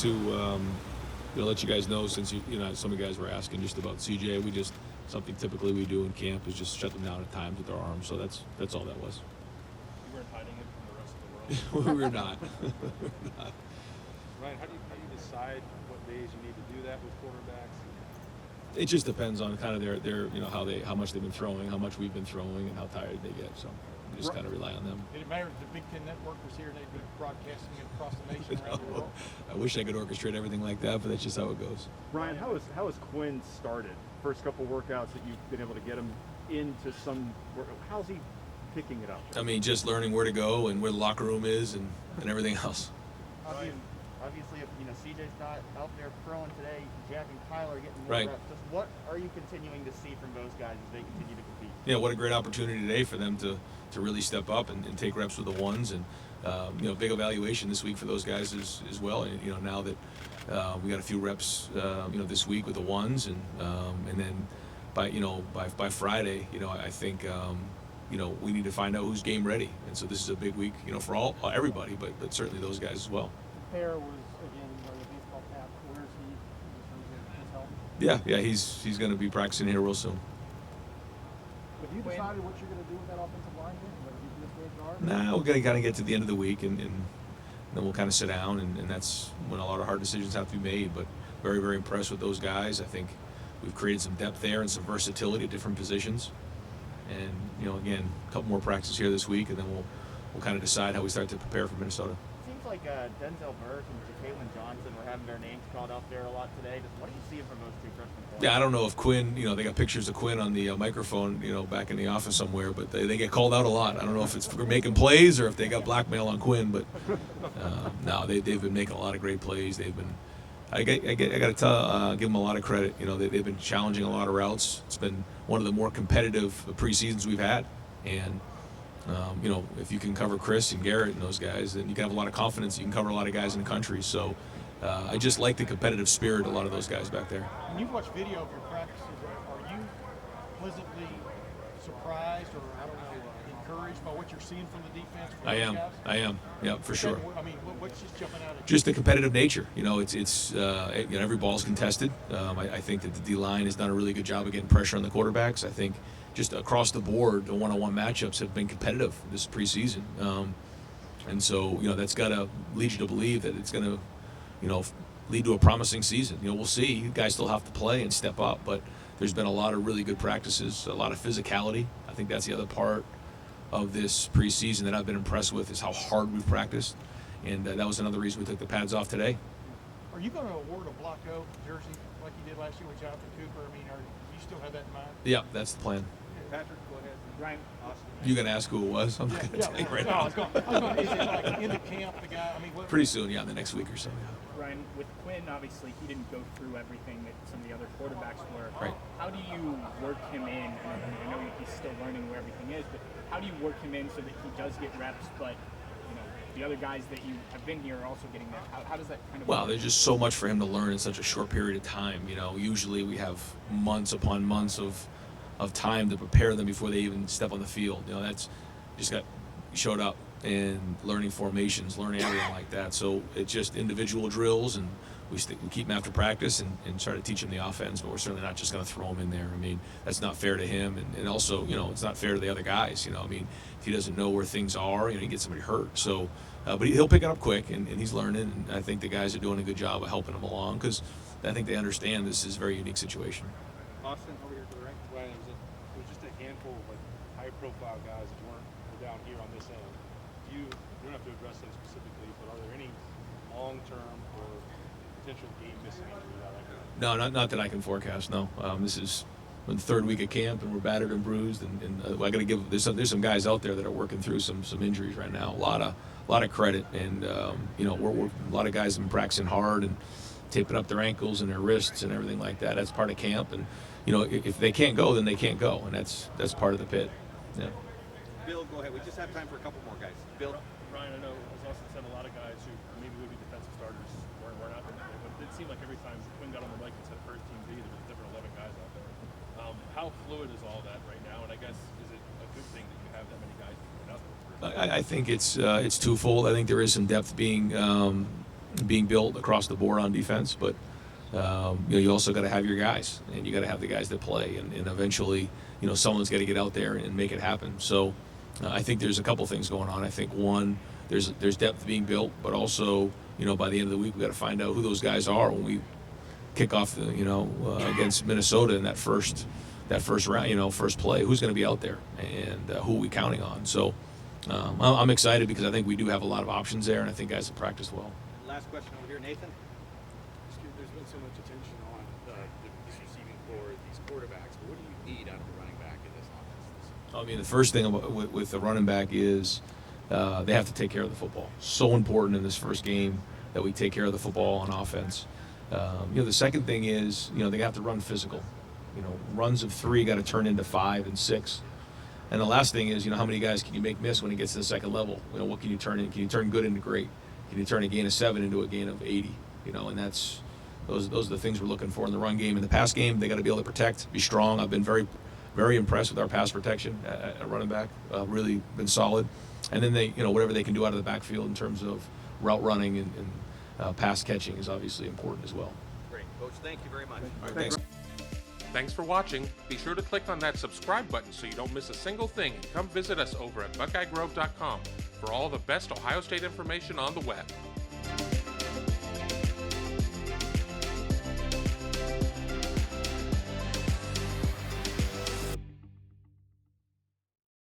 to let you guys know, since some of you guys were asking just about CJ. Something typically we do in camp is just shut them down at times with our arms. So that's all that was. You weren't hiding it from the rest of the world. We were not. Ryan, how do you decide what days you need to do that with quarterbacks? It just depends on kind of their how much they've been throwing, how much we've been throwing, and how tired they get. So we just kind of rely on them. Did it matter if the Big Ten Network was here and they'd been broadcasting it across the nation around the world? I wish I could orchestrate everything like that, but that's just how it goes. Ryan, how has Quinn started? First couple workouts that you've been able to get him into some. How's he picking it up? I mean, just learning where to go and where the locker room is and everything else. Obviously, if CJ's not out there throwing today, Jack and Kyle are getting more Right. reps. Just what are you continuing to see from those guys as they continue to compete? Yeah, what a great opportunity today for them to really step up and take reps with the ones, and big evaluation this week for those guys as well. And now that we got a few reps this week with the ones, and then by Friday, I think we need to find out who's game ready, and so this is a big week for everybody, but certainly those guys as well. Bear was again wearing a baseball cap. Where is he in terms of his health? Yeah, he's going to be practicing here real soon. Have you decided what you're going to do with that offensive line here? Whether you do this guard? Nah, we're going to kind of get to the end of the week, and then we'll kind of sit down, and that's when a lot of hard decisions have to be made. But very, very impressed with those guys. I think we've created some depth there and some versatility at different positions. And again, a couple more practices here this week, and then we'll kind of decide how we start to prepare for Minnesota. Seems like Denzel Burke and Jalen Johnson were having their names called out there a lot today. Just what are you seeing from those two freshman players? Yeah, I don't know if Quinn, they got pictures of Quinn on the microphone, back in the office somewhere, but they get called out a lot. I don't know if it's for making plays or if they got blackmail on Quinn, but no, they've been making a lot of great plays. They've been, I got to give them a lot of credit. They've been challenging a lot of routes. It's been one of the more competitive preseasons we've had, and if you can cover Chris and Garrett and those guys, then you can have a lot of confidence. You can cover a lot of guys in the country. So I just like the competitive spirit of a lot of those guys back there. When you've watched video of your practices, are you pleasantly surprised or, encouraged by what you're seeing from the defense? I am. Yeah, for sure. What's just jumping out at you? Just the competitive nature. It's every ball's contested. I think that the D-line has done a really good job of getting pressure on the quarterbacks. I think just across the board, the one-on-one matchups have been competitive this preseason. And so, that's got to lead you to believe that it's going to, lead to a promising season. We'll see. You guys still have to play and step up, but there's been a lot of really good practices, a lot of physicality. I think that's the other part of this preseason that I've been impressed with, is how hard we've practiced. And that was another reason we took the pads off today. Are you going to award a Block O jersey like you did last year with Jonathan Cooper? Do you still have that in mind? Yeah, that's the plan. Patrick, go ahead. Ryan, You gonna ask who it was? I'm not gonna tell you right now. I was going, is it like in the camp, the guy? Pretty soon, yeah, in the next week or so. Yeah. Ryan, with Quinn, obviously he didn't go through everything that some of the other quarterbacks were. Right. How do you work him in? I know he's still learning where everything is, but how do you work him in so that he does get reps, but the other guys that you have been here are also getting that? How does that kind of Well, work? there's just so much for him to learn in such a short period of time. Usually we have months upon months of time to prepare them before they even step on the field. That's just showed up and learning formations, learning everything like that. So it's just individual drills, and we keep him after practice and try to teach him the offense, but we're certainly not just going to throw him in there. That's not fair to him, and also, it's not fair to the other guys. If he doesn't know where things are, he gets somebody hurt. So, but he'll pick it up quick, and he's learning, and I think the guys are doing a good job of helping him along, because I think they understand this is a very unique situation. Austin, over here to the right. Ryan, it was just a handful of high-profile guys that were down here on this end. You don't have to address them specifically, but are there any long-term or potential game missing injuries out there? No, not that I can forecast. No, this is the third week of camp, and we're battered and bruised. And I got to give there's some guys out there that are working through some injuries right now. A lot of credit, and we're a lot of guys have been practicing hard and taping up their ankles and their wrists and everything like that. That's part of camp, and if they can't go, then they can't go, and that's part of the pit. Yeah. Bill, go ahead. We just have time for a couple more guys. Bill. Ryan, I know, as Austin said, a lot of guys who maybe would be defensive starters were not going to play, but it seemed like every time Quinn got on the mic and said first team B, there was different 11 guys out there. How fluid is all that right now? And I guess, is it a good thing that you have that many guys put out there? I think it's twofold. I think there is some depth being being built across the board on defense, but you also got to have your guys, and you got to have the guys that play, and eventually, someone's got to get out there and make it happen. So I think there's a couple things going on. I think one, there's depth being built, but also, by the end of the week, we got to find out who those guys are when we kick off against Minnesota in that first round, first play. Who's going to be out there, and who are we counting on? So I'm excited because I think we do have a lot of options there, and I think guys have practiced well. Last question over here, Nathan. There's been so much attention on this receiving core, these quarterbacks, but what do you need out of a running back in this offense? I mean, the first thing with the running back is they have to take care of the football. So important in this first game that we take care of the football on offense. The second thing is, they have to run physical. Runs of 3 got to turn into 5 and 6. And the last thing is, how many guys can you make miss when it gets to the second level? What can you turn in? Can you turn good into great? Can you turn a gain of 7 into a gain of 80? And those are the things we're looking for in the run game. In the pass game, they got to be able to protect, be strong. I've been very, very impressed with our pass protection at running back. Really been solid. And then they, whatever they can do out of the backfield in terms of route running and pass catching is obviously important as well. Great. Coach, thank you very much. All right, thanks. Thanks for watching. Be sure to click on that subscribe button so you don't miss a single thing, and come visit us over at BuckeyeGrove.com for all the best Ohio State information on the web.